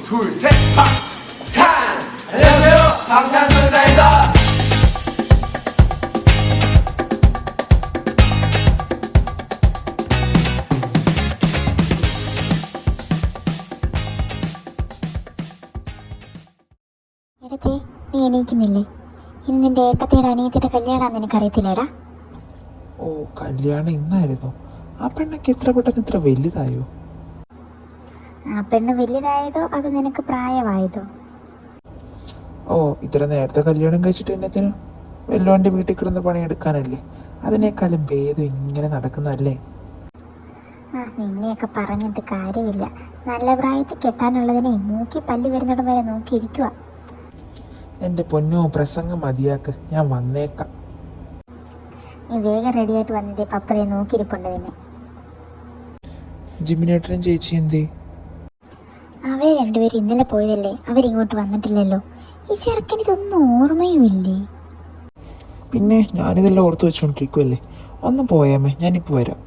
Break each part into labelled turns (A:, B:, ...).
A: 둘, 셋, 탕! 안녕하세요, 방탄소년단입니다.
B: എടത്തെ, നീ എണീക്കുന്നില്ലേ? ഇന്ന് നിന്റെ ഏട്ടത്തിയുടെ അനിയത്തിയുടെ കല്യാണം നിനക്കറിയത്തില്ലേടാ?
C: ഓ, കല്യാണം ഇന്നായിരുന്നു. ആ പെണ്ണൊക്കെ എത്ര പെട്ടെന്ന് ഇത്ര വലുതായോ?
B: ആ പെണ്ണ് വലുതായതോ അതോ നിനക്ക് പ്രായമായതോ?
C: ഓ, ഇത്ര നേരത്തെ കല്യാണം കഴിച്ചിട്ട് എന്നത്തിന് വല്ലോൻ്റെ വീട്ടിൽ കിടന്ന് പണിയെടുക്കാനല്ലേ? അതിനേക്കാളും ഭേദം ഇങ്ങനെ നടക്കുന്നതല്ലേ?
B: ആ, നിന്നെയൊക്കെ പറഞ്ഞിട്ട് കാര്യമില്ല. നല്ല പ്രായത്തിൽ കെട്ടാനുള്ളതിനെ മൂക്കി പല്ല് വരുന്നിടം വരെ നോക്കിയിരിക്കുക.
C: എൻ്റെ പൊന്നോ, പ്രസംഗം മതിയാക്ക്, ഞാൻ വന്നേക്കാം.
B: നീ വേഗം റെഡിയായിട്ട് വന്നതേ പപ്പതേ നോക്കിയിരിപ്പുണ്ട് നിന്നെ.
C: ജിമിനേട്ടനും ചേച്ചി എന്തേ?
B: അവർ രണ്ടുപേരും ഇന്നലെ പോയതല്ലേ, അവരിങ്ങോട്ട് വന്നിട്ടില്ലല്ലോ. ഈ ചെറുക്കന് ഇതൊന്നും ഓർമ്മയും ഇല്ലേ?
C: പിന്നെ ഞാനിതെല്ലാം ഓർത്ത് വെച്ചോണ്ടിരിക്കുമല്ലേ. ഒന്ന് പോയാമേ, ഞാനിപ്പോൾ വരാം.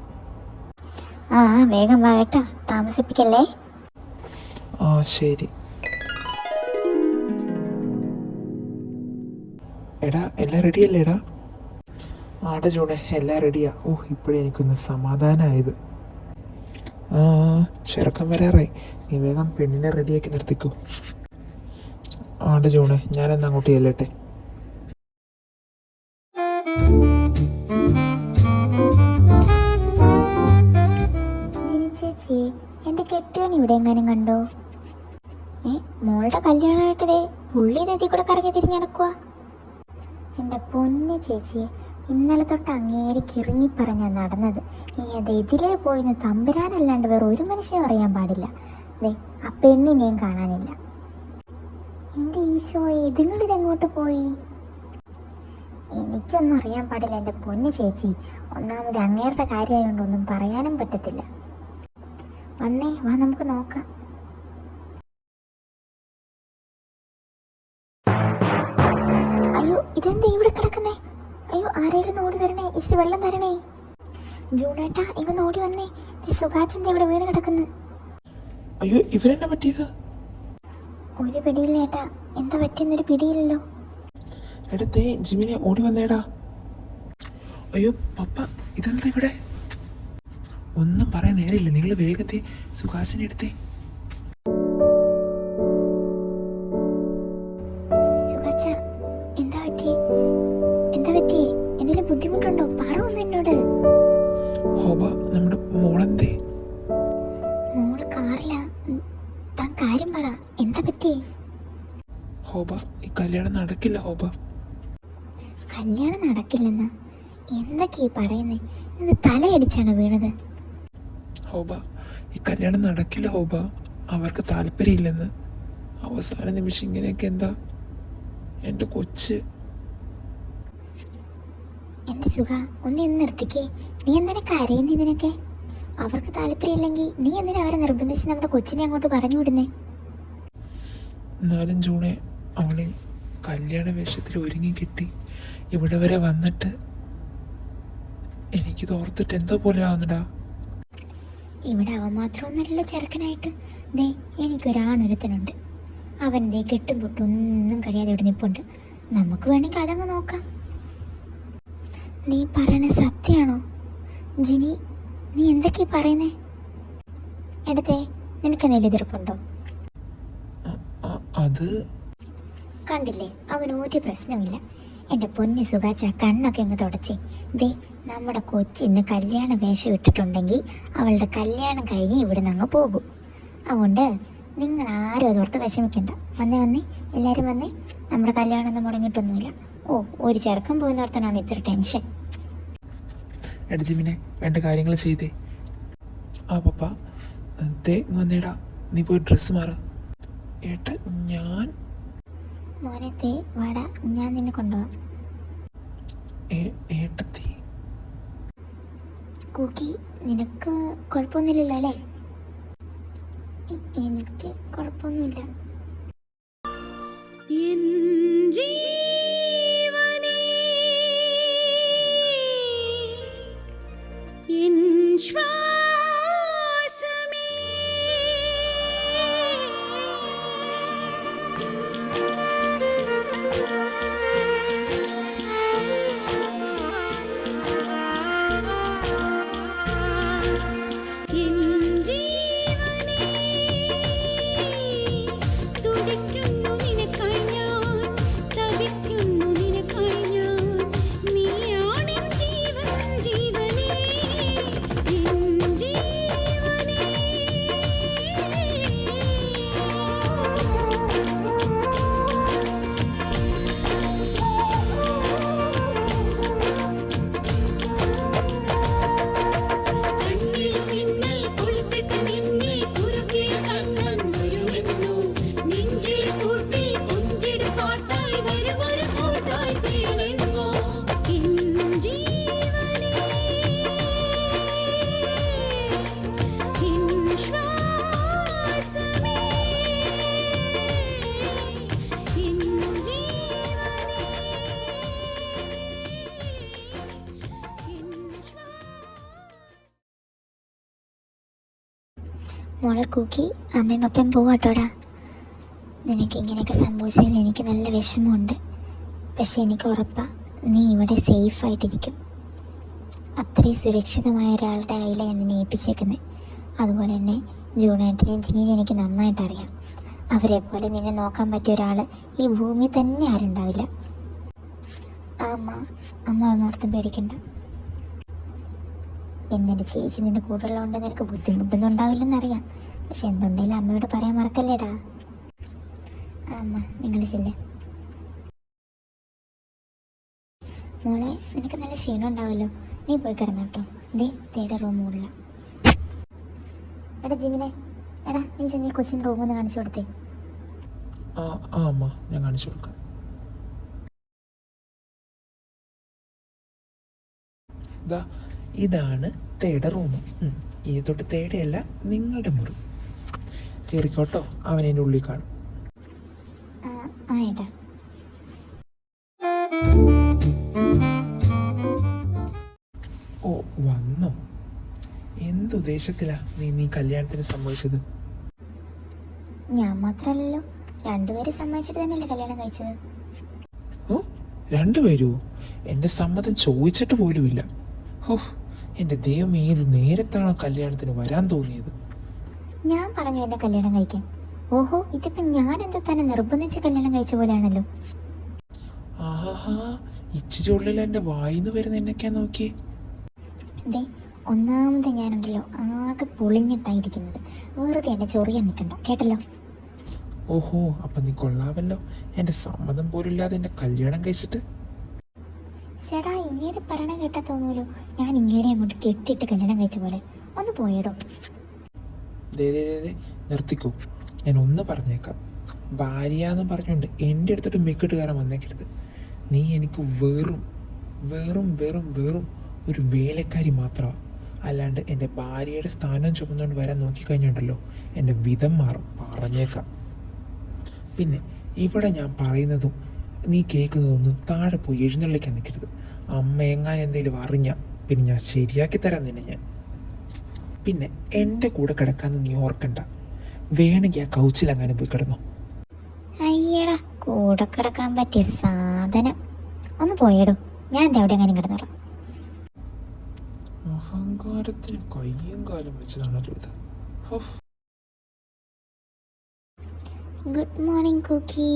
B: ആ, വേഗം വാ കേട്ടോ, താമസിപ്പിക്കല്ലേ.
C: ആ, ശരി. എടാ, എല്ലാം റെഡിയല്ലേടാ? ആടെ ജൂണെ, എല്ലാം റെഡിയാ. ഓ, ഇപ്പോഴേ എനിക്കൊന്ന് സമാധാനമായത്. ആ, ചെറുക്കം വരാറായി. നീ വേഗം പെണ്ണിനെ റെഡിയാക്കി നിർത്തിക്കോ. ആടെ ജൂണെ, ഞാനെന്നാ അങ്ങോട്ട് ചെല്ലട്ടെ.
B: ജിനി ചേച്ചി, എൻ്റെ കെട്ടിയോൻ ഇവിടെ എങ്ങാനും കണ്ടോ? മോളുടെ കല്യാണമായിട്ടതേ പുള്ളി നദി കൂടെ കറങ്ങി തിരിഞ്ഞ് നടക്കുക. എൻ്റെ പൊന്നു ചേച്ചി, ഇന്നലെ തൊട്ട് അങ്ങേരി കിറങ്ങി പറഞ്ഞാ നടന്നത്. ഇനി അത് എതിലേ പോയിന്ന് തമ്പുരാനല്ലാണ്ട് വേറെ ഒരു മനുഷ്യനും അറിയാൻ പാടില്ല. ദേ, ആ പെണ്ണിനെയും കാണാനില്ല. എൻ്റെ ഈശോയെ, ഇതുങ്ങളിതെങ്ങോട്ട് പോയി? എനിക്കൊന്നും അറിയാൻ പാടില്ല എൻ്റെ പൊന്നു ചേച്ചി. ഒന്നാമത് അങ്ങേരുടെ കാര്യമായതുകൊണ്ട് ഒന്നും പറയാനും പറ്റത്തില്ല. വന്നേ, വാ നമുക്ക് നോക്കാം. അയ്യോ, ഇതെന്താ ഇവിടെ കിടക്കുന്നേ? അയ്യോ, ആരെങ്കിലും ഓടി വരണേ, ഇച്ചിരി വെള്ളം തരണേ. ജൂണേട്ടാ, ഇങ്ങൊന്ന് ഓടി വന്നേ. സുഖാച്ചന്റെ ഇവിടെ വീണ് കിടക്കുന്നു.
C: അയ്യോ, ഇവരെന്നാ പറ്റിയത്?
B: ഒരു പിടിയില്ല ഏട്ടാ, എന്താ പറ്റിയെന്നൊരു പിടിയില്ലല്ലോ.
C: എടുത്തേ, ജിമിനെ ഓടി വന്നേടാ. അയ്യോ പപ്പ, ഇതെന്താ ഇവിടെ? ഒന്നും പറയാൻ നേരില്ല, നിങ്ങൾ വേഗത്തെ സുഖാസിനെ എടുത്തേ.
B: സുഖാച്ച, എന്താ പറ്റി? എന്താ പറ്റി? എന്തെങ്കിലും ബുദ്ധിമുട്ടുണ്ടോ? പറ ഒന്ന് എന്നോട്.
C: ഹോബ, നമ്മുടെ മോളെന്തേ?
B: മോള് കാറില്ല. താൻ കാര്യം പറ, എന്താ പറ്റി?
C: ഹോബ, ഈ കല്യാണം നടക്കില്ല ഹോബ.
B: കല്യാണം നടക്കില്ലെന്ന് എന്തൊക്കെയാ പറയുന്നേ? ഇത് തലയടിച്ചാണ് വീണത്.
C: ഹോബ, ഈ കല്യാണം നടക്കില്ല ഹോബ. അവർക്ക് താല്പര്യമില്ലെന്ന്. അവസാന നിമിഷം ഇങ്ങനെയൊക്കെ എന്താ? എൻ്റെ കൊച്ച്.
B: എൻ്റെ സുഖ, ഒന്ന് നിർത്തിക്കേ. നീ എന്തിനാ കരയുന്നേ? ഇതിനൊക്കെ അവർക്ക് താല്പര്യമില്ലെങ്കിൽ നീ എന്തിനാ അവരെ നിർബന്ധിച്ച് നമ്മുടെ കൊച്ചിനെ അങ്ങോട്ട് പറഞ്ഞു വിടുന്നേ?
C: എന്നാലും ജൂണെ, അവളെ കല്യാണ വേഷത്തിൽ ഒരുങ്ങി കിട്ടി ഇവിടെ വരെ വന്നിട്ട് എനിക്കിത് ഓർത്തിട്ട് എന്തോ പോലെ ആവുന്നടാ.
B: ഇവിടെ അവൻ മാത്രമൊന്നുമല്ല ചെറുക്കനായിട്ട്. ദേ, എനിക്കൊരാണൊരുത്തനുണ്ട്. അവൻ ദേ കെട്ടും പൊട്ടും ഒന്നും കഴിയാതെ ഇവിടെ നിൽപ്പുണ്ട്. നമുക്ക് വേണമെങ്കിൽ അതങ്ങ് നോക്കാം. നീ പറയണ സത്യമാണോ ജിനി? നീ എന്തൊക്കെയാ പറയുന്നേ? എടുത്തേ, നിനക്ക് നെല്ലെതിർപ്പുണ്ടോ?
C: അത്
B: കണ്ടില്ലേ, അവന് ഒരു പ്രശ്നമില്ല. എൻ്റെ പൊന്നു സുഖാച്ച, കണ്ണൊക്കെ അങ്ങ് തുടച്ചേ. ദേ, നമ്മുടെ കൊച്ചിന്ന് കല്യാണ വേഷം ഇട്ടിട്ടുണ്ടെങ്കിൽ അവളുടെ കല്യാണം കഴിഞ്ഞ് ഇവിടുന്ന് അങ്ങ് പോകും. അതുകൊണ്ട് നിങ്ങൾ ആരും അതോർത്ത് വിഷമിക്കണ്ട. വന്നേ, എല്ലാവരും വന്നേ. നമ്മുടെ കല്യാണമൊന്നും മുടങ്ങിയിട്ടൊന്നുമില്ല. ഓ, ഒരു ചെറുക്കം പോകുന്നോർത്തനാണ് ഇത്ര ടെൻഷൻ.
C: എടാ ജിമിനെ, വേണ്ട കാര്യങ്ങൾ ചെയ്തേ. ആ പപ്പ, ദേ വന്നേടാ, നീ പോയി ഡ്രസ്സ് മാറ. ഏട്ടാ, ഞാൻ
B: മോനത്തെ വാടാ, ഞാൻ നിന്നെ കൊണ്ടുപോവാം.
C: ഏട്ടത്തി
B: കുക്കി, നിനക്ക് കുഴപ്പമൊന്നുമില്ലല്ലോ അല്ലേ? എനിക്ക് കുഴപ്പമൊന്നുമില്ല. മോളെ കൂക്കി അമ്മയും പപ്പയും പോവാട്ടോടാ. നിനക്ക് ഇങ്ങനെയൊക്കെ സംഭവിച്ചതിൽ എനിക്ക് നല്ല വിഷമമുണ്ട്. പക്ഷെ എനിക്ക് ഉറപ്പാണ് നീ ഇവിടെ സേഫായിട്ടിരിക്കും. അത്രയും സുരക്ഷിതമായ ഒരാളുടെ കയ്യിലാണ് നിന്നെ ഏൽപ്പിച്ചേക്കുന്നത്. അതുപോലെ തന്നെ ജൂണായിട്ടിനെയും ജിനീനെയും എനിക്ക് നന്നായിട്ട് അറിയാം. അവരെ പോലെ നിന്നെ നോക്കാൻ പറ്റിയ ഒരാൾ ഈ ഭൂമി തന്നെ ആരുണ്ടാവില്ല. അമ്മ ഒന്നോർത്തും പേടിക്കണ്ട. പിന്നെ എൻ്റെ ചേച്ചി നിൻ്റെ കൂടെയുള്ളതുകൊണ്ട് നിനക്ക് ബുദ്ധിമുട്ടൊന്നും ഉണ്ടാവില്ലെന്നറിയാം. പക്ഷെ എന്തുണ്ടെങ്കിലും അമ്മയോട് പറയാൻ മറക്കല്ലേടാ. അമ്മ നിങ്ങൾ ചെല്ലേ. മോളെ നിനക്ക് നല്ല ക്ഷീണം ഉണ്ടാവുമല്ലോ, നീ പോയി കിടന്നോട്ടോ. തേടെ റൂം മുകളില. എടാ ജിമിനെ, എടാ നീ ചെന്ന് കൊച്ചിൻ റൂമൊന്ന് കാണിച്ചു കൊടുത്തേ.
C: അമ്മ ഞാൻ കാണിച്ചു കൊടുക്കാം. ഇതാണ് തേടെ റൂം. ഇനി തൊട്ട് തേടയല്ല, നിങ്ങളുടെ മുറി. കയറിക്കോട്ടോ, അവൻ എൻ്റെ ഉള്ളിൽ കാണും.
B: ഏട്ടാ
C: ഓ വന്നോ? എന്തുദ്ദേശത്തിലാ നീ കല്യാണത്തിന് സമ്മതിച്ചത്?
B: ഞാൻ മാത്രമല്ലല്ലോ, രണ്ടുപേരും സമ്മതിച്ചിട്ട് തന്നെയല്ലേ കല്യാണം കഴിച്ചത്.
C: ഓ രണ്ടുപേരുമോ? എൻ്റെ സമ്മതം ചോദിച്ചിട്ട് പോലുമില്ല. ഓ എൻ്റെ ദൈവം, ഏത് നേരത്താണോ കല്യാണത്തിന് വരാൻ തോന്നിയത്?
B: ഞാൻ പറഞ്ഞു എന്നെ കല്യാണം കഴിക്കാൻ. ഓഹോ, ഇതിപ്പോ ഞാൻ എന്തോ തന്നെ നിർബന്ധിച്ച് കല്യാണം കഴിച്ച പോലെയാണല്ലോ.
C: ആഹാ, ഇച്ചിരി ഉള്ളിൽ എൻ്റെ വായിന്ന് വരുന്ന എന്നൊക്കെയാ നോക്കി.
B: ഒന്നാമത് ഞാനുണ്ടല്ലോ ആകെ പൊളിഞ്ഞിട്ടായിരിക്കുന്നത്. വെറുതെ എന്നെ ചൊറിയാൻ നിൽക്കണ്ട കേട്ടല്ലോ.
C: ഓഹോ, അപ്പൊ നീ കൊള്ളാമല്ലോ, എൻ്റെ സമ്മതം പോലില്ലാതെ എന്നെ കല്യാണം കഴിച്ചിട്ട്.
B: ചേട്ടാ ഇങ്ങനെ പറയണ കേട്ടാ തോന്നൂലോ ഞാൻ ഇങ്ങനെ അങ്ങോട്ട് കെട്ടിയിട്ട് കല്യാണം കഴിച്ച പോലെ. ഒന്ന് പോയടോ.
C: നിർത്തിക്കോ, ഞാൻ ഒന്ന് പറഞ്ഞേക്കാം. ഭാര്യ എന്ന് പറഞ്ഞുകൊണ്ട് എൻ്റെ അടുത്തോട്ട് മെക്കിട്ടുകാരൻ വന്നേക്കരുത്. നീ എനിക്ക് വെറും വെറും വെറും വെറും ഒരു വേലക്കാരി മാത്രമാണ്. അല്ലാണ്ട് എൻ്റെ ഭാര്യയുടെ സ്ഥാനം ചുമന്നുകൊണ്ട് വരാൻ നോക്കിക്കഴിഞ്ഞുണ്ടല്ലോ, എൻ്റെ വിധം മാറും, പറഞ്ഞേക്കാം. പിന്നെ ഇവിടെ ഞാൻ പറയുന്നതും നീ കേൾക്കുന്നതൊന്നും താഴെ പോയി എഴുന്നള്ളിക്കാൻ നിൽക്കരുത്. അമ്മ എങ്ങാനും എന്തെങ്കിലും അറിഞ്ഞാൽ പിന്നെ ഞാൻ ശരിയാക്കി തരാം നിന്നെ ഞാൻ. പിന്നെ എൻ്റെ കൂടെ കിടക്കാമെന്ന് നീ ഓർക്കണ്ട. വേണമെങ്കിൽ ആ കൗച്ചിലെങ്ങാനും പോയി കിടന്നോ.
B: അയ്യടാ, കൂടെ കിടക്കാൻ പറ്റിയ സാധനം. ഒന്ന് പോയടോ, ഞാൻ എന്താ അവിടെ എങ്ങാനും കിടന്നോളാം.
C: അഹങ്കാരത്തിന് കയ്യും കാലും വെച്ചതാണല്ലോ ഇത്.
B: Good morning Cookie.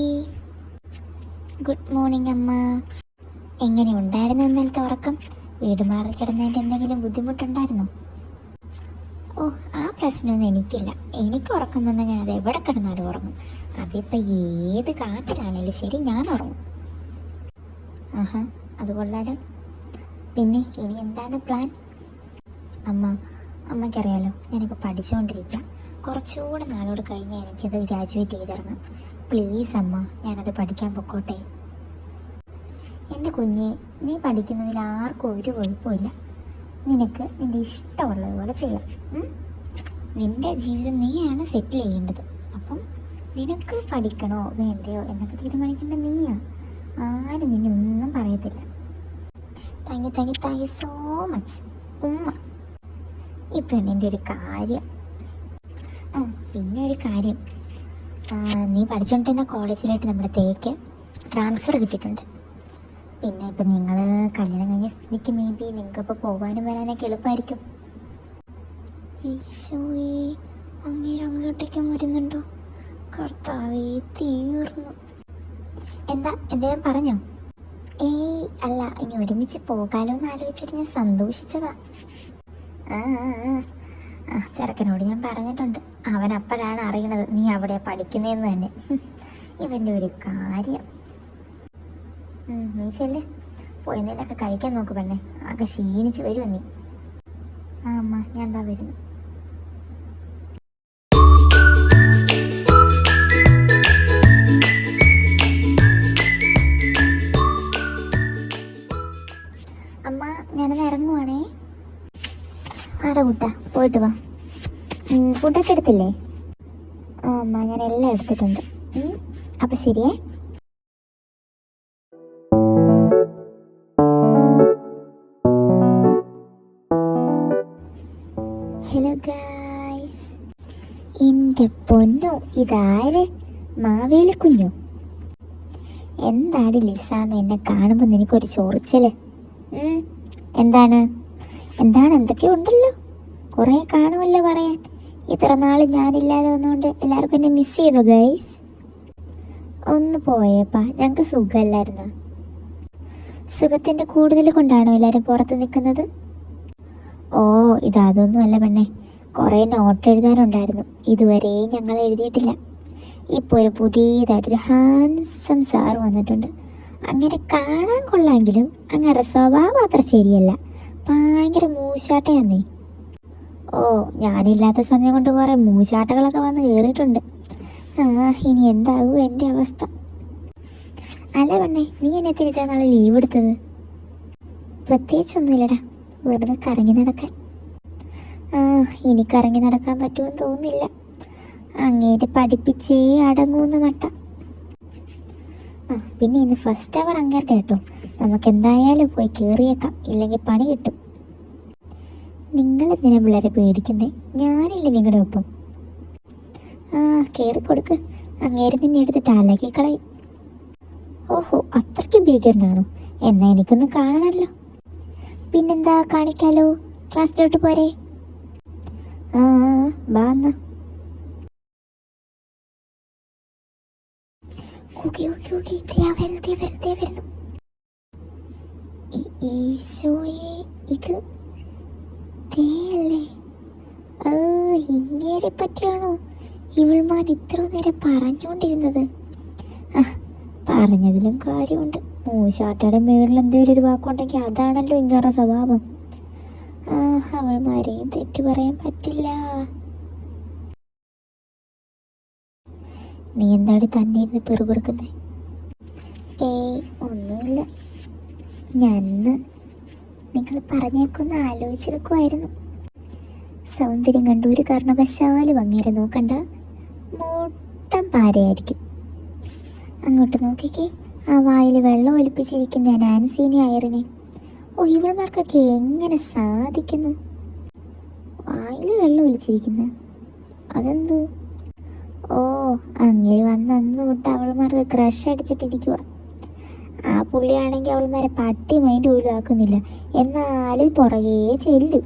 B: Good morning അമ്മ. എങ്ങനെ ഉണ്ടായിരുന്നു ഇന്നലത്തെ ഉറക്കം? വീട് മാറി കിടന്നതിൻ്റെ എന്തെങ്കിലും ബുദ്ധിമുട്ടുണ്ടായിരുന്നോ? ഓ ആ പ്രശ്നമൊന്നും എനിക്കില്ല. എനിക്ക് ഉറക്കം വന്നാൽ ഞാൻ അത് എവിടെ കിടന്നാലും ഉറങ്ങും. അതിപ്പോൾ ഏത് കാട്ടിലാണേലും ശരി, ഞാൻ ഉറങ്ങും. ആഹാ, അത് കൊള്ളാലോ. പിന്നെ ഇനി എന്താണ് പ്ലാൻ? അമ്മയ്ക്കറിയാലോ ഞാനിപ്പോൾ പഠിച്ചുകൊണ്ടിരിക്കുക. കുറച്ചുകൂടെ നാളോട് കഴിഞ്ഞാൽ എനിക്കത് ഗ്രാജുവേറ്റ് ചെയ്തിറങ്ങാം. പ്ലീസ് അമ്മ, ഞാനത് പഠിക്കാൻ പൊക്കോട്ടെ. എൻ്റെ കുഞ്ഞെ, നീ പഠിക്കുന്നതിൽ ആർക്കും ഒരു കുഴപ്പമില്ല. നിനക്ക് നിൻ്റെ ഇഷ്ടമുള്ളതുപോലെ ചെയ്യാം. നിൻ്റെ ജീവിതം നീയാണ് സെറ്റിൽ ചെയ്യേണ്ടത്. അപ്പം നിനക്ക് പഠിക്കണോ വേണ്ടയോ എന്നൊക്കെ തീരുമാനിക്കേണ്ടത് നീയാണ്. ആരും നിന്നെ ഒന്നും പറയത്തില്ല. താങ്ക് യു സോ മച്ച് ഉമ്മ. ഈ പെണ്ണിൻ്റെ ഒരു കാര്യം. പിന്നെ ഒരു കാര്യം, നീ പഠിച്ചുകൊണ്ടിരുന്ന കോളേജിലായിട്ട് നമ്മുടെ തേക്ക് ട്രാൻസ്ഫർ കിട്ടിയിട്ടുണ്ട്. പിന്നെ ഇപ്പം നിങ്ങൾ കല്യാണം കഴിഞ്ഞ സ്ഥിതിക്ക് മേ ബി നിങ്ങൾക്കിപ്പോൾ പോകാനും വരാനൊക്കെ എളുപ്പമായിരിക്കും. ഈശോയെ, അങ്ങോട്ടേക്കും വരുന്നുണ്ടോ? കർത്താവേ, തീർന്നു. എന്തേലും പറഞ്ഞോ? അല്ല, ഇനി ഒരുമിച്ച് പോകാലോ എന്ന് ആലോചിച്ചിട്ട് ഞാൻ സന്തോഷിച്ചതാ. ചെറുക്കനോട് ഞാൻ പറഞ്ഞിട്ടുണ്ട്. അവൻ അപ്പോഴാണ് അറിയണത് നീ അവിടെ പഠിക്കുന്നതെന്ന് തന്നെ. ഇവൻ്റെ ഒരു കാര്യം. നീ ചെല്ല്, പോയി എന്തെങ്കിലുമൊക്കെ കഴിക്കാൻ നോക്ക് പെണ്ണെ. ആകെ ക്ഷീണിച്ച് വരുമോ നീ? അമ്മ ഞാൻ എന്താ വരുന്നു. അമ്മ ഞാനത് ഇറങ്ങുവാണേ. ആടെ കൂട്ടാ, പോയിട്ട് വാ. ഫുഡൊക്കെ എടുത്തില്ലേ? അമ്മ ഞാൻ എല്ലാം എടുത്തിട്ടുണ്ട്. അപ്പം ശരിയേ. ഹലോ ഗായ്സ്, എൻ്റെ പൊന്നോ, ഇതാര്? മാവേലി കുഞ്ഞു? എന്താണ് ലിസാമ എന്നെ കാണുമ്പോൾ നിനക്കൊരു ചൊറിച്ചല്? എന്താണ് എന്താണ് എന്തൊക്കെയോ ഉണ്ടല്ലോ, കുറേ കാണുമല്ലോ പറയാൻ. ഇത്ര നാൾ ഞാനില്ലാതെ വന്നുകൊണ്ട് എല്ലാവർക്കും എന്നെ മിസ് ചെയ്തു ഗൈസ്. ഒന്ന് പോയേപ്പാ, ഞങ്ങൾക്ക് സുഖമല്ലായിരുന്നു. സുഖത്തിൻ്റെ കൂടുതൽ കൊണ്ടാണോ എല്ലാവരും പുറത്ത് നിൽക്കുന്നത്? ഓ, ഇതൊന്നും അല്ല പെണ്ണെ, കുറേ നോട്ട് എഴുതാനുണ്ടായിരുന്നു, ഇതുവരെ ഞങ്ങൾ എഴുതിയിട്ടില്ല. ഇപ്പോൾ ഒരു പുതിയതായിട്ടൊരു ഹാൻസം സാർ വന്നിട്ടുണ്ട്. അങ്ങനെ കാണാൻ കൊള്ളാമെങ്കിലും അങ്ങനെ സ്വഭാവം അത്ര ശരിയല്ല, ഭയങ്കര മൂശാട്ടയാന്നേ. ഓ, ഞാനില്ലാത്ത സമയം കൊണ്ട് കുറേ മൂശാട്ടകളൊക്കെ വന്ന് കയറിയിട്ടുണ്ട്. ഇനി എന്താകും എൻ്റെ അവസ്ഥ? അല്ല പെണ്ണെ, നീ എന്നെ തിരിച്ചാ നാളെ ലീവ് എടുത്തത്? പ്രത്യേകിച്ചൊന്നുമില്ലടാ, വെറുതെ കറങ്ങി നടക്കാൻ. ഇനി കറങ്ങി നടക്കാൻ പറ്റുമെന്ന് തോന്നുന്നില്ല. അങ്ങേര് പഠിപ്പിച്ചേ അടങ്ങൂന്ന് മട്ട. പിന്നെ ഇന്ന് ഫസ്റ്റ് അവർ അങ്ങേരുടെ കേട്ടോ, നമുക്ക് എന്തായാലും പോയി കയറിയേക്കാം, ഇല്ലെങ്കിൽ പണി കിട്ടും. നിങ്ങളെന്തിനാ പിള്ളേരെ പേടിക്കുന്നേ? ഞാനില്ലേ നിങ്ങളുടെ ഒപ്പം. കയറി കൊടുക്ക്, അങ്ങേര് നിന്നെ എടുത്തിട്ട് അലക്കി കളയും. ഓഹോ, അത്രയ്ക്ക് ഭീകരനാണോ? എന്നാ എനിക്കൊന്ന് കാണണമല്ലോ. പിന്നെന്താ, കാണിക്കാലോ. ക്ലാസ്സിലോട്ട് പോരെ? ബാ എന്നാ. ഈശോയെ, ഇത് തേയല്ലേ? ഇങ്ങേരെ പറ്റിയാണോ ഇവൾമാൻ ഇത്ര നേരം പറഞ്ഞുകൊണ്ടിരുന്നത്? പറഞ്ഞതിലും കാര്യമുണ്ട്. മൂശാട്ടയുടെ മേളിൽ എന്തെങ്കിലും ഒരു വാക്കുണ്ടെങ്കിൽ അതാണല്ലോ ഇങ്ങേറെ സ്വഭാവം. അവൾമാരെയും തെറ്റു പറയാൻ പറ്റില്ല. നീ എന്താടി തന്നെ ഇരുന്ന് പെറുപെറുക്കുന്നേ? ഒന്നുമില്ല, ഞാനിന്ന് നിങ്ങൾ പറഞ്ഞേക്കൊന്ന് ആലോചിച്ചെടുക്കുമായിരുന്നു. സൗന്ദര്യം കണ്ട ഒരു കാരണവശാലും അങ്ങേരെ നോക്കണ്ട, മൂട്ടം പാരയായിരിക്കും. അങ്ങോട്ട് നോക്കിക്കേ, ആ വായിൽ വെള്ളം ഒലിപ്പിച്ചിരിക്കുന്ന നാൻസീനെ അയറിനെ. ഇവൾമാർക്കൊക്കെ എങ്ങനെ സാധിക്കുന്നു? വായിൽ വെള്ളം ഒലിച്ചിരിക്കുന്ന അതെന്ത്? അങ്ങേര് വന്ന് അന്ന് തൊട്ട് അവൾമാർക്ക് ക്രഷ് അടിച്ചിട്ടിരിക്കുക. ആ പുള്ളിയാണെങ്കിൽ അവൾമാരെ പട്ടി മൈൻഡ് പോലും ആക്കുന്നില്ല, എന്നാലും പുറകെ ചെല്ലും.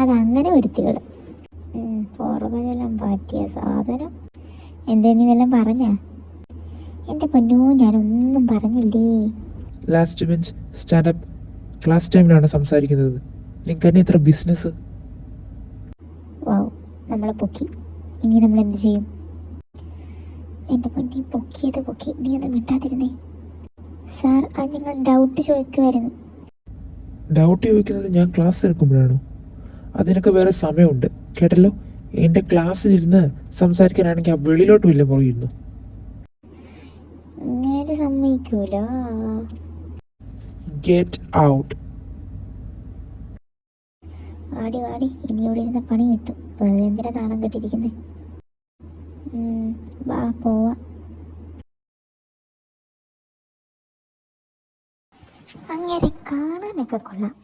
B: അതങ്ങനെ ഒരുത്തികൾ. പുറകെല്ലാം പറ്റിയ സാധനം. നീ വല്ലതും പറഞ്ഞാ? എൻ്റെ പൊന്നോ, ഞാനൊന്നും പറഞ്ഞില്ലേ.
C: Last bench standup. ക്ലാസ് ടൈമിലാണ് സംസാരിക്കുന്നത്. നിങ്ങൾക്ക് തന്നെ ഇത്ര ബിസിനസ്.
B: നമ്മളെ പൊക്കി. ഇനി നമ്മൾ എന്ത് ചെയ്യും? എൻ്റെ പൊന്നി, പൊക്കി. നീ ഒന്ന് മിണ്ടാതിരുന്നേ. സാർ, അത് നിങ്ങൾ ഡൗട്ട് ചോദിക്കുമായിരുന്നു.
C: ഡൗട്ട് ചോദിക്കുന്നത് ഞാൻ ക്ലാസ് എടുക്കുമ്പോഴാണോ? അതിനൊക്കെ വേറെ സമയമുണ്ട് കേട്ടല്ലോ. എൻ്റെ ക്ലാസ്സിലിരുന്ന് സംസാരിക്കാനാണെങ്കിൽ ആ വെളിയിലോട്ട് വല്ല പോയിരുന്നു.
B: ഇങ്ങനെ സമ്മതിക്കൂലോ.
C: Get out.
B: വാടി, ഇനി ഇവിടെ ഇരുന്ന പണി കിട്ടും. വെറുതെ എന്തിനാ താളം കെട്ടിയിരിക്കുന്നേ? വാ പോവാ. അങ്ങനെ കാണാനൊക്കെ കൊള്ളാം,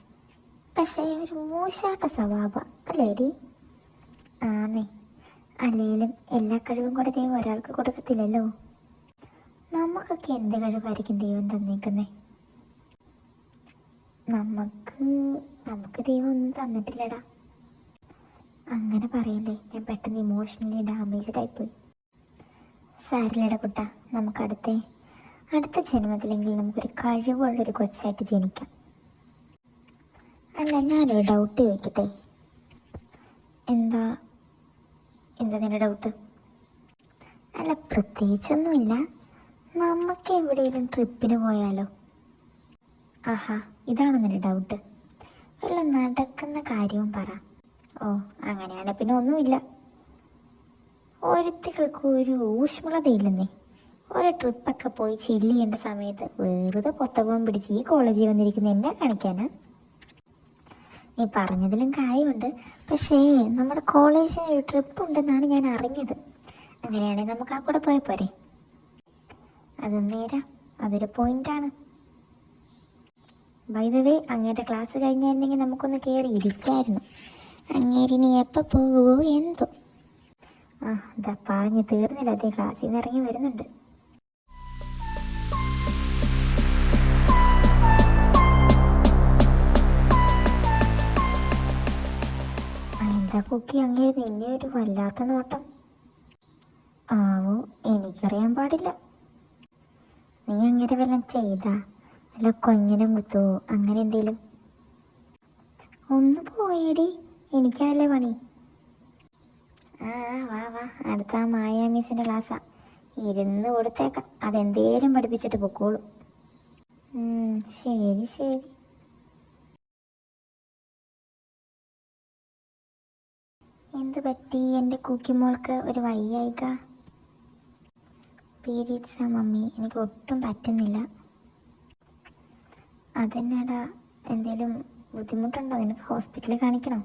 B: പക്ഷേ ഒരു മൂശാട്ട സ്വഭാവം അല്ലേടി? ആന്നേ, അല്ലേലും എല്ലാ കഴിവും കൂടെ ദൈവം ഒരാൾക്ക് കൊടുക്കത്തില്ലല്ലോ. നമുക്കൊക്കെ എന്ത് കഴിവായിരിക്കും ദൈവം തന്നേക്കുന്നേ? നമുക്ക് ദൈവം ഒന്നും തന്നിട്ടില്ലടാ. അങ്ങനെ പറയല്ലേ, ഞാൻ പെട്ടെന്ന് ഇമോഷണലി ഡാമേജ്ഡ് ആയിപ്പോയി. സാരില്ലട കുട്ട, നമുക്ക് അടുത്ത ജന്മത്തിലെങ്കിൽ നമുക്കൊരു കഴിവുള്ളൊരു കൊച്ചായിട്ട് ജനിക്കാം. അല്ല, ഞാനൊരു ഡൗട്ട് ചോദിക്കട്ടെ? എന്താ നിന്റെ ഡൗട്ട്? അല്ല, പ്രത്യേകിച്ചൊന്നുമില്ല. നമുക്ക് എവിടെയെങ്കിലും ട്രിപ്പിന് പോയാലോ? ഇതാണ് നിന്റെ ഡൗട്ട്? വല്ല നടക്കുന്ന കാര്യവും പറ. അങ്ങനെയാണ് പിന്നെ ഒന്നുമില്ല. ഒരുത്തികൾക്ക് ഒരു ഊഷ്മളതയില്ലെന്നേ. ഒരു ട്രിപ്പൊക്കെ പോയി ചില്ല് ചെയ്യേണ്ട സമയത്ത് വെറുതെ പുസ്തകവും പിടിച്ച് ഈ കോളേജിൽ വന്നിരിക്കുന്ന എന്നെ കാണിക്കാനാ? നീ പറഞ്ഞതിലും കാര്യമുണ്ട്, പക്ഷേ നമ്മുടെ കോളേജിന് ഒരു ട്രിപ്പ് ഉണ്ടെന്നാണ് ഞാൻ അറിഞ്ഞത്. അങ്ങനെയാണെങ്കിൽ നമുക്ക് ആ കൂടെ പോയാൽ പോരെ? അത് നേരാ, അതൊരു പോയിന്റാണ്. ബൈ ദ വേ, അങ്ങേരുടെ ക്ലാസ് കഴിഞ്ഞായിരുന്നെങ്കിൽ നമുക്കൊന്ന് കയറി ഇരിക്കായിരുന്നു. അങ്ങേരിനി എപ്പോൾ പോകുമോ എന്തോ. ഇതാ പറഞ്ഞു തീർന്നില്ല, അതേ ക്ലാസ്സിൽ നിന്ന് ഇറങ്ങി വരുന്നുണ്ട്. എന്താ കുക്കി അങ്ങനെ നിന്നെ ഒരു വല്ലാത്ത നോട്ടം? ആവോ, എനിക്കറിയാൻ പാടില്ല. നീ അങ്ങനെ വല്ലതും ചെയ്താ? അല്ല കൊഞ്ഞനം കുത്തുവോ അങ്ങനെ എന്തേലും? ഒന്ന് പോയേടി, എനിക്കതല്ലേ പണി. വാ വാ, അടുത്ത മായ മിസ്സിൻ്റെ ക്ലാസ്സാ, ഇരുന്ന് കൊടുത്തേക്കാം. അതെന്തേലും പഠിപ്പിച്ചിട്ട് പൊക്കോളൂ. ശരി ശരി. എന്ത് പറ്റി എൻ്റെ കുക്കിമോൾക്ക് ഒരു വയ്യായിക? പീരീഡ്സാ മമ്മി, എനിക്ക് ഒട്ടും പറ്റുന്നില്ല. അതെന്നാടാ, എന്തേലും ബുദ്ധിമുട്ടുണ്ടോ? നിനക്ക് ഹോസ്പിറ്റലിൽ കാണിക്കണോ?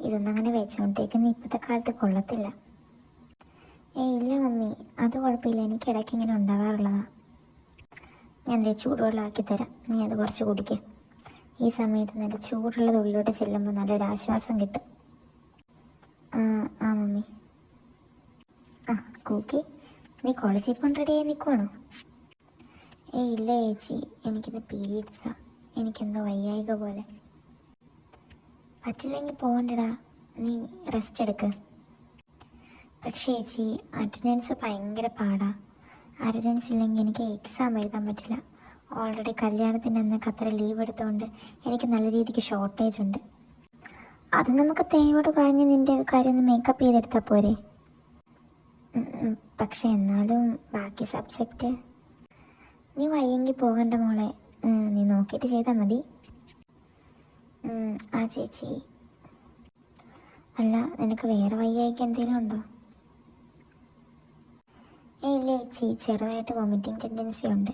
B: ഇതൊന്നും അങ്ങനെ വെച്ചോണ്ടേക്കുന്ന ഇപ്പോഴത്തെ കാലത്ത് കൊള്ളത്തില്ല. ഇല്ല മമ്മി, അത് കുഴപ്പമില്ല, എനിക്ക് ഇടയ്ക്ക് ഇങ്ങനെ ഉണ്ടാകാറുള്ളതാണ്. ഞാൻ എന്തേ ചൂടുവെള്ളമാക്കി തരാം, നീ അത് കുറച്ച് കുടിക്കുക. ഈ സമയത്ത് നല്ല ചൂടുള്ളത് ഉള്ളിലോട്ട് ചെല്ലുമ്പോൾ നല്ലൊരു ആശ്വാസം കിട്ടും. മമ്മി. കൂക്കി, നീ കോളേജിൽ പോകാൻ റെഡിയായി നിൽക്കുവാണോ? ഇല്ല ചേച്ചി, എനിക്കിത് പീരീഡ്സാ, എനിക്കെന്തോ വയ്യായിക പോലെ. പറ്റില്ലെങ്കിൽ പോകണ്ടടാ, നീ റെസ്റ്റ് എടുക്ക്. പക്ഷേ ചേച്ചി, അറ്റൻഡൻസ് ഭയങ്കര പാടാ. അറ്റൻഡൻസ് ഇല്ലെങ്കിൽ എനിക്ക് എക്സാം എഴുതാൻ പറ്റില്ല. ഓൾറെഡി കല്യാണത്തിൻ്റെ അന്നൊക്കെ അത്ര ലീവ് എടുത്തുകൊണ്ട് എനിക്ക് നല്ല രീതിക്ക് ഷോർട്ടേജ് ഉണ്ട്. അത് നമുക്ക് തേയോട് പറഞ്ഞ് നിൻ്റെ കാര്യം ഒന്ന് മേക്കപ്പ് ചെയ്തെടുത്താൽ പോരെ? പക്ഷെ എന്നാലും ബാക്കി സബ്ജക്റ്റ് നീ വയ്യെങ്കിൽ പോകണ്ട മോളെ, നീ നോക്കിയിട്ട് ചെയ്താൽ മതി. ചേച്ചി, അല്ല നിനക്ക് വേറെ വയ്യായിക്ക് എന്തെങ്കിലും ഉണ്ടോ? ഇല്ല ചേച്ചി, ചെറുതായിട്ട് വോമിറ്റിംഗ് ടെൻഡൻസി ഉണ്ട്.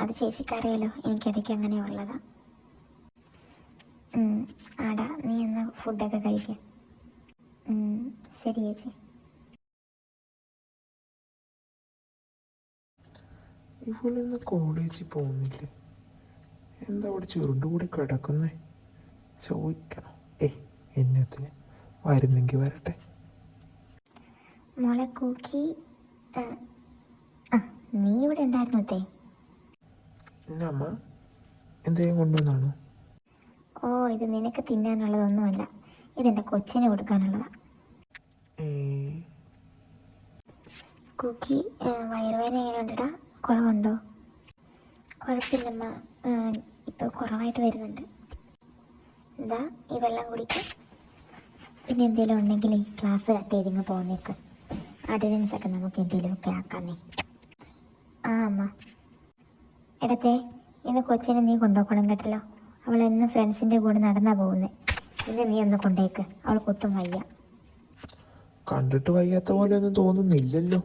B: അത് ചേച്ചിക്കറിയാലോ, എനിക്കിടയ്ക്ക് അങ്ങനെ ഉള്ളതാണ്. ആടാ, നീ എന്നാ ഫുഡൊക്കെ കഴിക്കുക. ശരി ചേച്ചി.
C: ഇവളിന്ന് കോളേജിൽ പോകുന്നില്ലേ? എന്താ അവിടെ ചുരുണ്ടുകൂടി കിടക്കുന്നേ? ചോദിക്കണം. എന്നത്തിന് വരുന്നെങ്കിൽ വരട്ടെ.
B: മോളെ കൂക്കി, നീ ഇവിടെ ഉണ്ടായിരുന്നതേ?
C: അമ്മ എന്തെങ്കിലും കൊണ്ടുവന്നാണോ?
B: ഇത് നിനക്ക് തിന്നാനുള്ളതൊന്നുമല്ല, ഇതെൻ്റെ കൊച്ചിന് കൊടുക്കാനുള്ളതാണ്. കുക്കി, വയറുവേദന എങ്ങനെയുണ്ടടാ? കുറവുണ്ടോ? കുഴപ്പമില്ലമ്മ, ഇപ്പോൾ കുറവായിട്ട് വരുന്നുണ്ട്. എന്താ ഈ വെള്ളം കുടിക്കുക. പിന്നെ എന്തെങ്കിലും ഉണ്ടെങ്കിൽ ക്ലാസ് കട്ട് ചെയ്തിങ്ങ് പോകുന്നേക്ക്. അറ്റൻഡൻസൊക്കെ നമുക്ക് എന്തെങ്കിലുമൊക്കെ ആക്കാന്നേ. അമ്മ. ഇടത്തെ, ഇന്ന് കൊച്ചിനെ നീ കൊണ്ടുപോകണം കേട്ടല്ലോ. അവൾ എന്നും ഫ്രണ്ട്സിൻ്റെ കൂടെ നടന്നാ പോകുന്നത്. ഇന്ന് നീ ഒന്ന് കൊണ്ടേക്ക്, അവൾക്ക് ഒട്ടും വയ്യ.
C: കണ്ടിട്ട് വയ്യാത്ത പോലെ ഒന്നും തോന്നുന്നില്ലല്ലോ.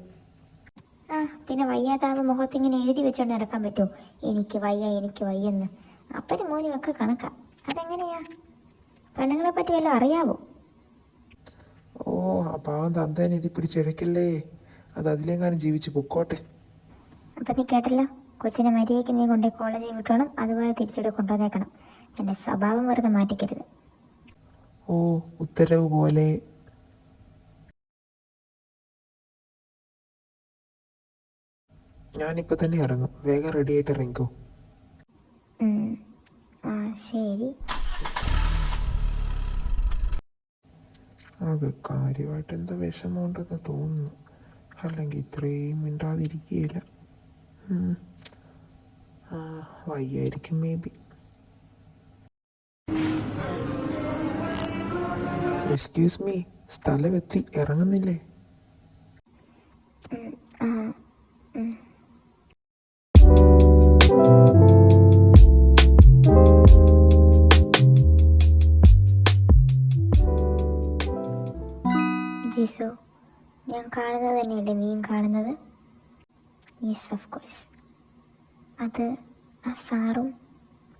B: പിന്നെ വയ്യാതാവുമ്പോൾ മുഖത്ത് ഇങ്ങനെ എഴുതി വെച്ചോണ്ട് നടക്കാൻ പറ്റുമോ? എനിക്ക് വയ്യ, എനിക്ക് വയ്യെന്ന്. അപ്പനും മോനും ഒക്കെ കണക്കാം. അതെങ്ങനെയാ? പെണ്ണുങ്ങളെ പറ്റി വല്ലതും അറിയാവോ?
C: ആ പാവം തന്തേനെ ഇത് പിടിച്ചെടുക്കല്ലേ. അത് അതിലെങ്ങാനും ജീവിച്ച് പൊക്കോട്ടെ.
B: അപ്പം നീ കേട്ടല്ലോ, കൊച്ചിനെ മര്യാദയ്ക്ക് നീ കൊണ്ടേ കോളേജിൽ വിട്ടോണം, അതുപോലെ തിരിച്ചിട്ട് കൊണ്ടുവന്നേക്കണം. എൻ്റെ സ്വഭാവം വെറുതെ മാറ്റിക്കരുത്.
C: ഉത്തരവ് പോലെ. ഞാനിപ്പോൾ തന്നെ ഇറങ്ങും, വേഗം റെഡി ആയിട്ട് ഇറങ്ങിക്കോ.
B: ശരി.
C: അത് കാര്യമായിട്ട് എന്താ വിഷമമുണ്ടെന്ന് തോന്നുന്നു, അല്ലെങ്കിൽ ഇത്രയും മിണ്ടാതിരിക്കുകയില്ല. വയ്യായിരിക്കും മേ ബി. എക്സ്ക്യൂസ് മീ, സ്ഥലമെത്തി, ഇറങ്ങുന്നില്ലേ?
B: ജിസു, ഞാൻ കാണുന്നത് തന്നെയല്ലേ നീയും കാണുന്നത്? Yes, of course. അത് ആ സാറും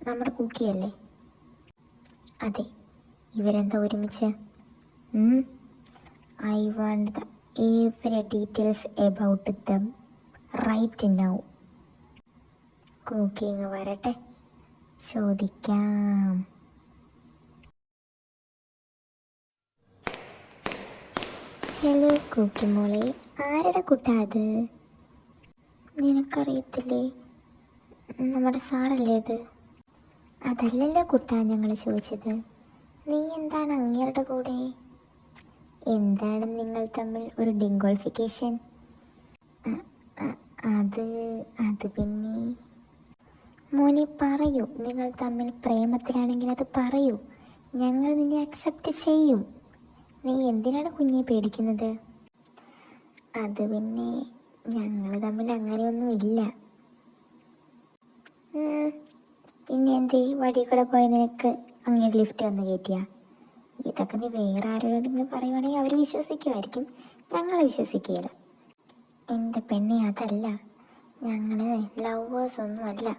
B: നമ്മുടെ കുക്കിയല്ലേ? അതെ. ഇവരെന്താ ഒരുമിച്ച്? I want the every details about them right now. കുക്കിങ് വരട്ടെ, ചോദിക്കാം. ഹലോ കൂക്കിമോളെ, ആരുടെ കുട്ടാ അത്? നിനക്കറിയത്തില്ലേ? നമ്മുടെ സാറല്ലേ അത്? അതല്ലല്ലോ കുട്ടാ ഞങ്ങൾ ചോദിച്ചത്. നീ എന്താണ് അങ്ങേരുടെ കൂടെ? എന്താണ് നിങ്ങൾ തമ്മിൽ ഒരു ഡിങ്കോൾഫിക്കേഷൻ? അത് അത് പിന്നെ മോനെ പറയൂ. നിങ്ങൾ തമ്മിൽ പ്രേമത്തിലാണെങ്കിൽ അത് പറയൂ. ഞങ്ങൾ നിന്നെ അക്സെപ്റ്റ് ചെയ്യും. നീ എന്തിനാണ് കുഞ്ഞെ പേടിക്കുന്നത്? അത് പിന്നെ ഞങ്ങൾ തമ്മിൽ അങ്ങനെയൊന്നുമില്ല. പിന്നെ എന്തേ വഴി കൂടെ പോയ നിനക്ക് അങ്ങനെ ലിഫ്റ്റ് വന്ന് കയറ്റിയ? ഇതൊക്കെ നീ വേറെ ആരോടെങ്കിലും പറയുവാണെങ്കിൽ അവർ വിശ്വസിക്കുമായിരിക്കും, ഞങ്ങൾ വിശ്വസിക്കുകയില്ല. എൻ്റെ പെണ്ണെ, അതല്ല, ഞങ്ങൾ ലവേഴ്സ് ഒന്നും അല്ല.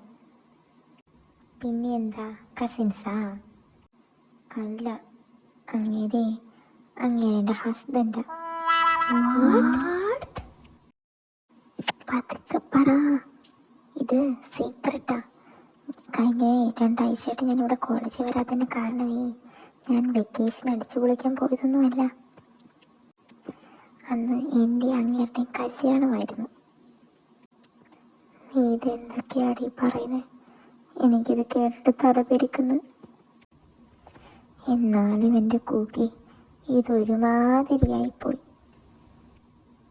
B: പിന്നെ എന്താ, കസിൻസാ? അല്ല, അങ്ങേരെ എൻ്റെ ഹസ്ബൻഡാ. പതുക്കെ പറ, ഇത് സീക്രട്ടാ. കഴിഞ്ഞ 2 ആഴ്ചയായിട്ട് ഞാനിവിടെ കോളേജിൽ വരാത്തതിന് കാരണമേ ഞാൻ വെക്കേഷൻ അടിച്ചു പൊളിക്കാൻ പോയതൊന്നുമല്ല. അന്ന് എൻ്റെ അങ്ങേരുടെയും കല്യാണമായിരുന്നു. നീ ഇതെന്തൊക്കെയാണ് ഈ പറയുന്നത്? എനിക്കിത് കേട്ടിട്ട് തലപെരിക്കുന്നു. എന്നാലും എൻ്റെ കൂക്കി ഇതൊരുമാതിരിയായിപ്പോയി.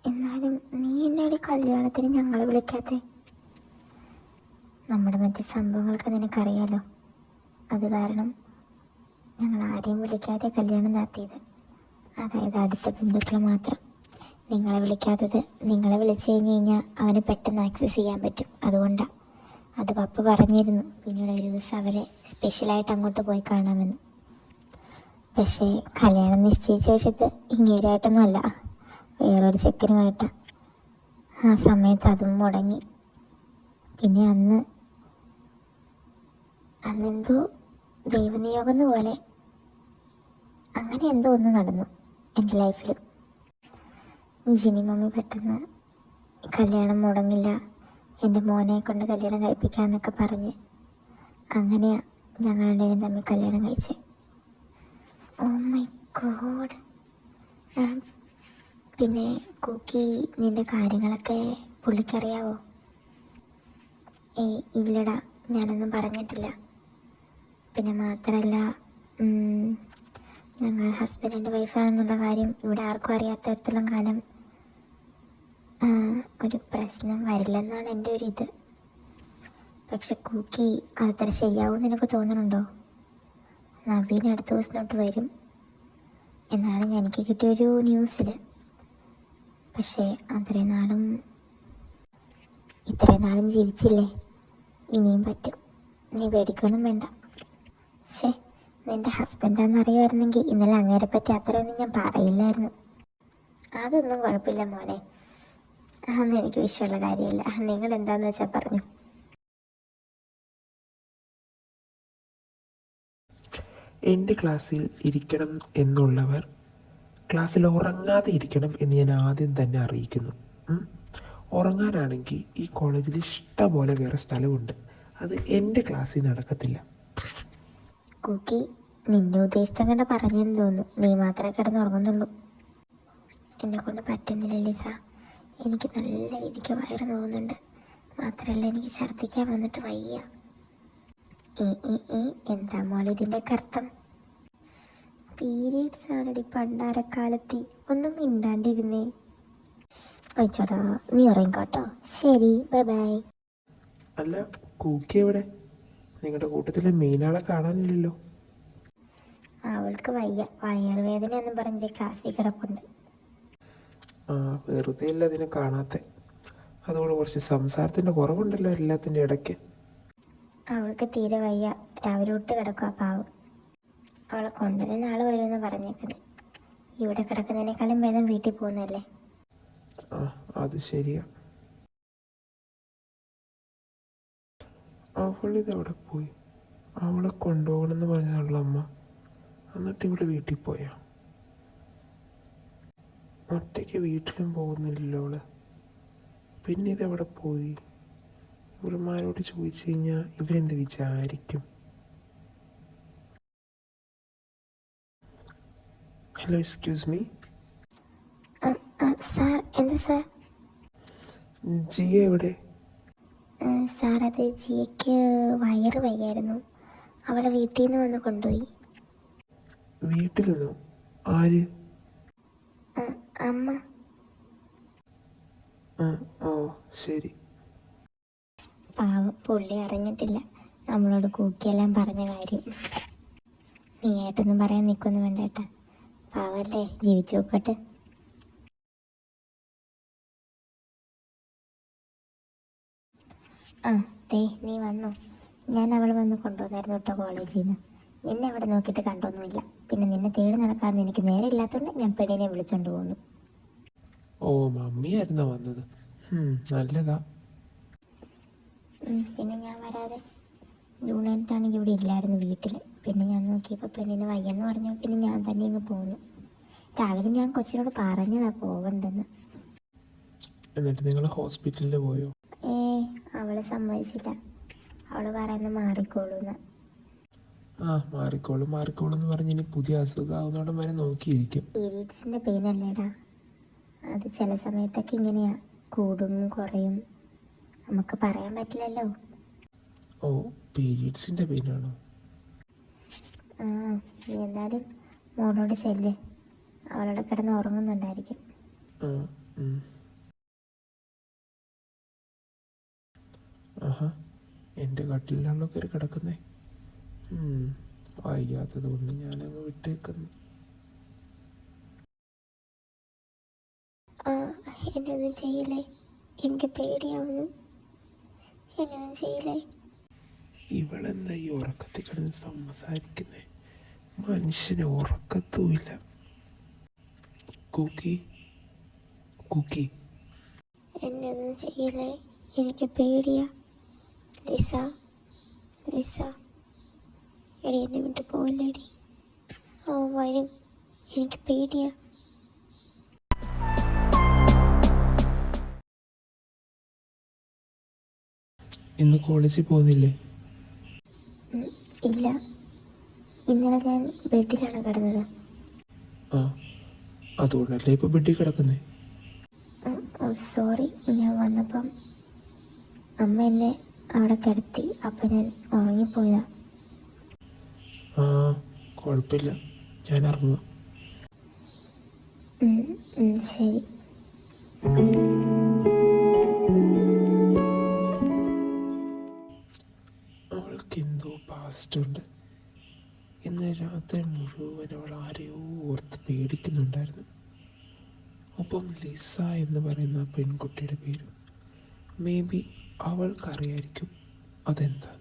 B: എന്നാലും നീ എന്നോട് കല്യാണത്തിന് ഞങ്ങളെ വിളിക്കാത്തെ? നമ്മുടെ മറ്റു സംഭവങ്ങളൊക്കെ നിനക്കറിയാലോ. അത് കാരണം ഞങ്ങൾ ആരെയും വിളിക്കാതെ കല്യാണം നടത്തിയത്. അതായത് അടുത്ത ബന്ധുക്കൾ മാത്രം. നിങ്ങളെ വിളിക്കാത്തത്, നിങ്ങളെ വിളിച്ചു കഴിഞ്ഞാൽ അവന് പെട്ടെന്ന് ആക്സസ് ചെയ്യാൻ പറ്റും, അതുകൊണ്ടാണ്. അത് പപ്പ പറഞ്ഞിരുന്നു പിന്നീട് ഒരു ദിവസം അവരെ സ്പെഷ്യലായിട്ട് അങ്ങോട്ട് പോയി കാണാമെന്ന്. പക്ഷേ കല്യാണം നിശ്ചയിച്ച് വെച്ചത് ഇങ്ങേരായിട്ടൊന്നും അല്ല, വേറൊരു ചെക്കനുമായിട്ടാണ്. ആ സമയത്ത് അതും മുടങ്ങി. പിന്നെ അന്നെന്തോ ദൈവനിയോഗം പോലെ അങ്ങനെ എന്തോ ഒന്ന് നടന്നു എൻ്റെ ലൈഫിൽ. ജിനി മമ്മി പെട്ടെന്ന് കല്യാണം മുടങ്ങില്ല, എൻ്റെ മോനെ കൊണ്ട് കല്യാണം കഴിപ്പിക്കാമെന്നൊക്കെ പറഞ്ഞ് അങ്ങനെയാണ് ഞങ്ങളുടെ തമ്മിൽ കല്യാണം കഴിച്ചത്. Oh my God. പിന്നെ കുക്കി, നിൻ്റെ കാര്യങ്ങളൊക്കെ പുള്ളിക്കറിയാവോ? ഇല്ലടാ, ഞാനൊന്നും പറഞ്ഞിട്ടില്ല. പിന്നെ മാത്രമല്ല, ഞങ്ങൾ ഹസ്ബൻഡ് ആൻഡ് വൈഫാണെന്നുള്ള കാര്യം ഇവിടെ ആർക്കും അറിയാത്തടത്തോളം കാലം ഒരു പ്രശ്നം വരില്ലെന്നാണ് എൻ്റെ ഒരു ഇത്. പക്ഷെ കുക്കി, അതത്ര ശരിയാവുമെന്ന് എനിക്ക് തോന്നുന്നുണ്ടോ? നവീൻ അടുത്ത ദിവസം തൊട്ട് വരും എന്നാണ് എനിക്ക് കിട്ടിയൊരു ന്യൂസിൽ. പക്ഷേ ഇത്രയും നാളും ജീവിച്ചില്ലേ, ഇനിയും പറ്റും. നീ പേടിക്കൊന്നും വേണ്ട. നിൻ്റെ ഹസ്ബൻഡാണെന്ന് അറിയുമായിരുന്നെങ്കിൽ ഇന്നലെ അങ്ങേരെ പറ്റി അത്രയൊന്നും ഞാൻ പറയില്ലായിരുന്നു. അതൊന്നും കുഴപ്പമില്ല മോനെ, അതൊന്നും എനിക്ക് വിഷയമുള്ള കാര്യമില്ല. നിങ്ങൾ എന്താണെന്ന് വെച്ചാൽ പറഞ്ഞു.
C: എൻ്റെ ക്ലാസ്സിൽ ഇരിക്കണം എന്നുള്ളവർ ക്ലാസ്സിൽ ഉറങ്ങാതെ ഇരിക്കണം എന്ന് ഞാൻ ആദ്യം തന്നെ അറിയിക്കുന്നു. ഉറങ്ങാനാണെങ്കിൽ ഈ കോളേജിൽ ഇഷ്ടംപോലെ വേറെ സ്ഥലമുണ്ട്, അത് എൻ്റെ ക്ലാസ്സിൽ നടക്കത്തില്ല.
B: കുക്കി, നിന്നെ ഉദ്ദേശിച്ചും കണ്ട പറഞ്ഞെന്ന് തോന്നുന്നു. നീ മാത്രമേ കിടന്നുറങ്ങുന്നുള്ളൂ. എന്നെക്കൊണ്ട് പറ്റുന്നില്ല ലിസ. എനിക്ക് നല്ല രീതിക്ക് വയറ് നോവുന്നുണ്ട്. മാത്രമല്ല എനിക്ക് ഛർദ്ദിക്കാൻ വന്നിട്ട് വയ്യ. എന്താ മോൾ ഇതിൻ്റെയൊക്കെ അർത്ഥം? പീരീഡ്സ് ആണടി പണ്ടാരക്കാലത്തി. ഒന്നും മിണ്ടാണ്ടിരുന്നേ. അയച്ചോടാ, നീ ഉറങ്ങിക്കോട്ടോ. ശരി, ബൈ ബൈ.
C: അല്ല, കൂക്കി എവിടെ? നിങ്ങളുടെ കൂട്ടത്തിലെ മെയിനാളെ കാണാനില്ലല്ലോ.
B: അവൾക്ക് വയ്യ, വയറുവേദന എന്നും പറഞ്ഞ് ക്ലാസ്സിൽ കിടപ്പുണ്ട്.
C: വെറുതെ അല്ല അതിനെ കാണാത്തെ. അതുകൊണ്ട് കുറച്ച് സംസാരത്തിൻ്റെ കുറവുണ്ടല്ലോ എല്ലാത്തിൻ്റെ ഇടയ്ക്ക്.
B: അവൾക്ക് തീരെ വയ്യ, രാവിലെ തൊട്ട് കിടക്കുക പാവം. അവളെ കൊണ്ടുവരാൻ ആൾ വരുമെന്ന് പറഞ്ഞേക്കുന്നത്. ഇവിടെ കിടക്കുന്നതിനേക്കാളും ഭേദം വീട്ടിൽ പോകുന്നതല്ലേ.
C: അത് ശരിയാ. അവളിതവിടെ പോയി? അവളെ കൊണ്ടുപോകണമെന്ന് പറഞ്ഞാണല്ലോ അമ്മ. എന്നിട്ട് ഇവിടെ വീട്ടിൽ പോയാ? ഒറ്റയ്ക്ക് വീട്ടിലും പോകുന്നില്ലല്ലോ അവള്. പിന്നെ ഇതെവിടെ പോയി? ഇവളുമാരോട് ചോദിച്ചു കഴിഞ്ഞാൽ ഇവരെന്ത് വിചാരിക്കും? Hello, excuse me.
B: സാർ എന്താ സാർ?
C: ജിയ എവിടെ?
B: സാർ അത് ജിയയ്ക്ക് വയറ് വയ്യായിരുന്നു. അവളെ വീട്ടിൽ നിന്ന് വന്ന് കൊണ്ടുപോയി.
C: വീട്ടിൽ നിന്നോ? ആര്?
B: അമ്മ.
C: ആ, ഓ ശരി.
B: പാവം, പുള്ളി അറിഞ്ഞിട്ടില്ല നമ്മളോട് കൂക്കിയെല്ലാം പറഞ്ഞ കാര്യം. നീ ഏട്ടൊന്നും പറയാൻ നിൽക്കൊന്നും വേണ്ട ഏട്ടാ. പാവല്ലേ, ജീവിച്ചു നോക്കട്ടെ. ആ ദേ നീ വന്നോ? ഞാൻ അവൾ വന്ന് കൊണ്ടുവന്നായിരുന്നു കേട്ടോ കോളേജിൽ നിന്ന്. നിന്നെ അവിടെ നോക്കിയിട്ട് കണ്ടൊന്നുമില്ല. പിന്നെ നിന്നെ തേടി നടക്കാമെന്ന് എനിക്ക് നേരെ ഇല്ലാത്തതുകൊണ്ട് ഞാൻ പെണ്ണിനെ വിളിച്ചോണ്ട് പോന്നു.
C: ഓ മമ്മിയായിരുന്നോ വന്നത്? നല്ലതാ.
B: പിന്നെ ഞാൻ വരാതെ? ജൂണായിട്ടാണെങ്കിൽ ഇവിടെ ഇല്ലായിരുന്നു വീട്ടിൽ. പിന്നെ ഞാൻ നോക്കിയപ്പോൾ പെണ്ണിന് വയ്യെന്ന് പറഞ്ഞു. പിന്നെ ഞാൻ തന്നെ ഇങ്ങ് പോന്നു. രാവിലെ ഞാൻ കൊച്ചിനോട് പറഞ്ഞതാ പോകണ്ടെന്ന്.
C: എന്നിട്ട് നിങ്ങൾ ഹോസ്പിറ്റലിൽ പോയോ?
B: അവള് സമ്മതിച്ചില്ല. അവള് പറയുന്നത് മാറിക്കോളൂന്ന്.
C: ആ മാറിക്കോളും എന്ന് പറഞ്ഞ് ഇനി പുതിയ അസുഖമാവുന്നോടം വരെ നോക്കിയിരിക്കും.
B: പീരീഡ്സിൻ്റെ പെയിൻ അല്ലേടാ, അത് ചില സമയത്തൊക്കെ ഇങ്ങനെയാ, കൂടും കുറയും, നമുക്ക് പറയാൻ പറ്റില്ലല്ലോ.
C: ഓ പീരീഡ്സിൻ്റെ പെയിനാണോ?
B: ആ നീ എന്തായാലും മോളോട് ചെല്ല്, അവളോട് കിടന്ന് ഉറങ്ങുന്നുണ്ടായിരിക്കും.
C: ആഹാ എൻ്റെ കട്ടിലാണല്ലോ കയറി കിടക്കുന്നേ. വയ്യാത്തത് കൊണ്ട് ഞാനങ്ങ് വിട്ടേക്കുന്നു.
B: എന്നൊന്നും ചെയ്യില്ലേ, എനിക്ക് പേടിയാവുന്നു. എന്നൊന്നും ചെയ്യില്ലേ.
C: ഇവളെന്താ ഈ ഉറക്കത്തിൽ കിടന്ന് സംസാരിക്കുന്നേ? മനുഷ്യന് ഉറക്കത്തുമില്ല. കുക്കി കുക്കി
B: എന്നൊന്നും ചെയ്യില്ലേ, എനിക്ക് പേടിയാ. ലിസ ലിസ എടി, എന്നെ വിട്ട് പോവില്ലേടി. വരും, എനിക്ക് പേടിയാ.
C: ഇന്ന് കോളേജിൽ പോകുന്നില്ലേ?
B: ഇല്ല, ഇന്നലെ ഞാൻ ബെഡിലാണ് കിടന്നത്.
C: ആ അതുകൊണ്ടല്ലേ ഇപ്പോൾ ബെഡിൽ കിടക്കുന്നേ?
B: സോറി, ഞാൻ വന്നപ്പം അമ്മ എന്നെ അവിടെ കിടത്തി, അപ്പം ഞാൻ ഉറങ്ങിപ്പോയതാ.
C: ആ കുഴപ്പമില്ല, ഞാൻ ഇറങ്ങുക.
B: ശരി.
C: അവൾക്ക് എന്തോ പാസ്റ്റുണ്ട്. ഇന്ന് രാത്രി മുഴുവൻ അവൾ ആരെയോ ഓർത്ത് പേടിക്കുന്നുണ്ടായിരുന്നു. ഒപ്പം ലിസ എന്ന് പറയുന്ന പെൺകുട്ടിയുടെ പേരും. മേ ബി അവൾക്കറിയായിരിക്കും അതെന്താ.